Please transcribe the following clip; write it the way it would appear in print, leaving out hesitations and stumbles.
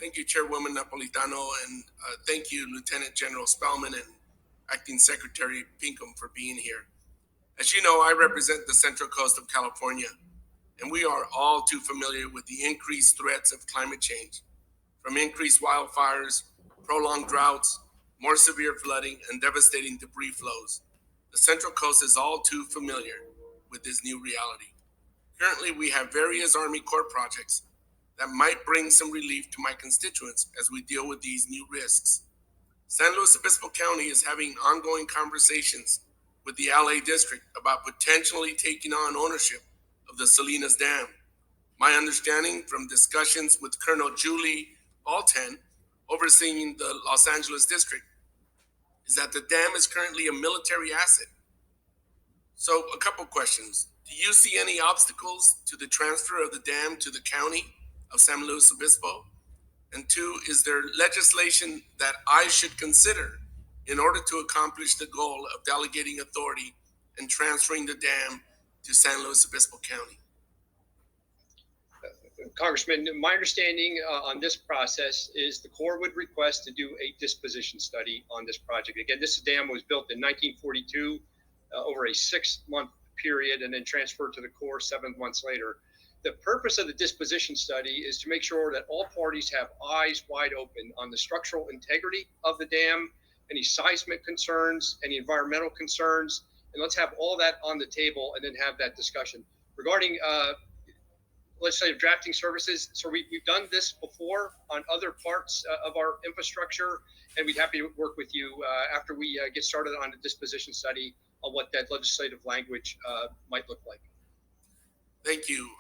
Thank you, Chairwoman Napolitano, and thank you, Lieutenant General Spellman and Acting Secretary Pinkham, for being here. As you know, I represent the Central Coast of California, and we are all too familiar with the increased threats of climate change, from increased wildfires, prolonged droughts, more severe flooding, and devastating debris flows. The Central Coast is all too familiar with this new reality. Currently, we have various Army Corps projects that might bring some relief to my constituents as we deal with these new risks. San Luis Obispo County is having ongoing conversations with the LA District about potentially taking on ownership of the Salinas Dam. My understanding from discussions with Colonel Julie Baltan, overseeing the Los Angeles District, is that the dam is currently a military asset. So, a couple questions. Do you see any obstacles to the transfer of the dam to the county of San Luis Obispo? And two, is there legislation that I should consider in order to accomplish the goal of delegating authority and transferring the dam to San Luis Obispo County? Congressman, my understanding on this process is the Corps would request to do a disposition study on this project. Again, this dam was built in 1942 over a 6-month period and then transferred to the Corps 7 months later. The purpose of the disposition study is to make sure that all parties have eyes wide open on the structural integrity of the dam, any seismic concerns, any environmental concerns, and let's have all that on the table and then have that discussion. Regarding legislative drafting services, so we've done this before on other parts of our infrastructure, and we'd happy to work with you after we get started on the disposition study on what that legislative language might look like. Thank you.